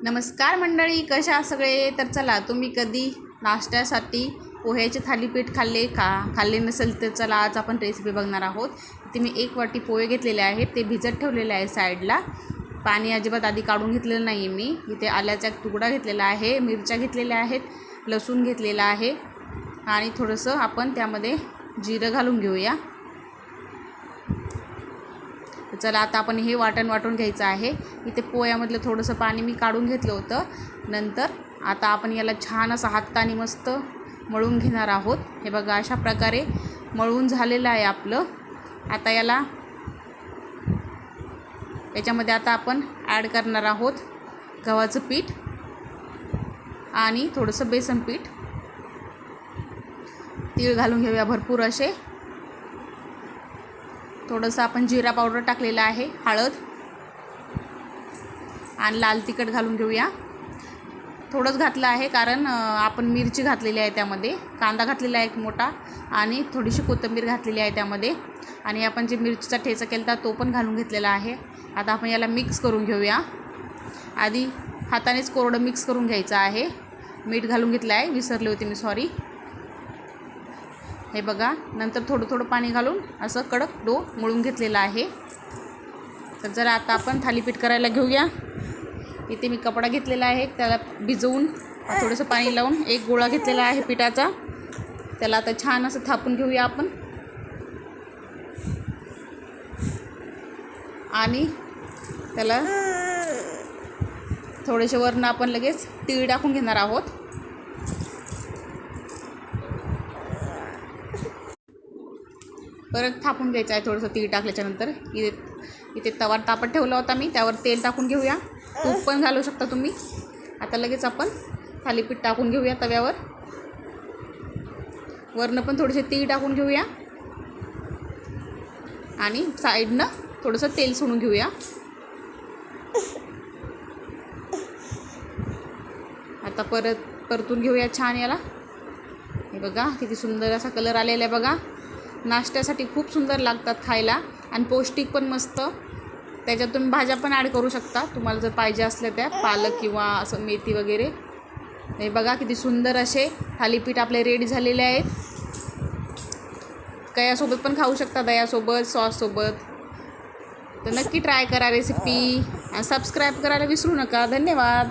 नमस्कार मंडळी, कशा आहात सगळे? तर चला, तुम्ही कधी नाश्त्यासाठी पोह्याचे थालीपीठ खाल्ले नसेल तर चला, आज आपण रेसिपी बघणार आहोत. इथे मी 1 वाटी पोहे घेतलेले आहेत, ते भिजत ठेवलेले आहे साईडला. पाणी अजिबात आधी काढून घेतलेलं नाही मी. इथे आल्याचा एक तुकडा घेतलेला आहे, मिरच्या घेतलेल्या आहेत, लसूण घेतलेला आहे आणि थोडंसं आपण त्यामध्ये जिरं घालून घेऊया. चला, आता आपण हे वाटून घ्यायचं आहे. इथे पोह्यामधलं थोडंसं पाणी मी काढून घेतलं होतं. नंतर आता आपण याला छान असं हाताने मस्त मळून घेणार आहोत. हे बघा, अशा प्रकारे मळून झालेलं आहे आपलं. आता याच्यामध्ये आता आपण ॲड करणार आहोत गव्हाचं पीठ आणि थोडंसं बेसन पीठ. तीळ घालून घेऊया भरपूर असे. थोडंसं आपण जिरा पावडर टाकलेला आहे, हळद आणि लाल तिखट घालून घेऊया. थोडंच घातलं आहे कारण आपण मिरची घातलेली आहे त्यामध्ये, कांदा घातलेला आहे एक मोठा आणि थोडीशी कोथिंबीर घातलेली आहे त्यामध्ये. आणि आपण जे मिरचीचा ठेचा केला तो पण घालून घेतलेला आहे. आता आपण याला मिक्स करून घेऊया. आधी हातानेच कोरडं मिक्स करून घ्यायचं आहे. मीठ घालून घेतलं आहे, विसरले होते मी, सॉरी. हे बघा, नंतर थोडं पाणी घालून असं कडक डो मळून घेतलेला आहे. तर जरा आता आपण थालीपीठ करायला घेऊया. इथे मी कपडा घेतलेला आहे, त्याला भिजवून थोडंसं पाणी लावून एक गोळा घेतलेला आहे पिठाचा. त्याला आता छान असं थापून घेऊया आपण. आणि त्याला थोडेसे वरनं आपण लगेच तीळ टाकून घेणार आहोत. परत थापून घ्यायचं आहे थोडंसं तीळ टाकल्याच्यानंतर. इथे तवा तापत ठेवला होता मी, त्यावर तेल टाकून घेऊया. तूप पण घालू शकता तुम्ही. आता लगेच आपण थालीपीठ टाकून घेऊया तव्यावर. वरनं पण थोडेसे तीळ टाकून घेऊया आणि साईडनं थोडंसं तेल सोडून घेऊया. आता परतून घेऊया छान याला. हे बघा, किती सुंदर असा कलर आलेला आहे बघा. नाश्त्यासाठी खूप सुंदर लागतात खायला आणि पौष्टिक पण मस्त. त्याच्यात तुम्ही भाज्या पण ॲड करू शकता तुम्हाला जर पाहिजे असल्या त्या, पालक किंवा असं मेथी वगैरे. हे बघा, किती सुंदर असे थालीपीठ आपले रेडी झालेले आहेत. कयासोबत पण खाऊ शकता, दह्यासोबत, सॉससोबत. तर नक्की ट्राय करा रेसिपी आणि सबस्क्राईब करायला विसरू नका. धन्यवाद.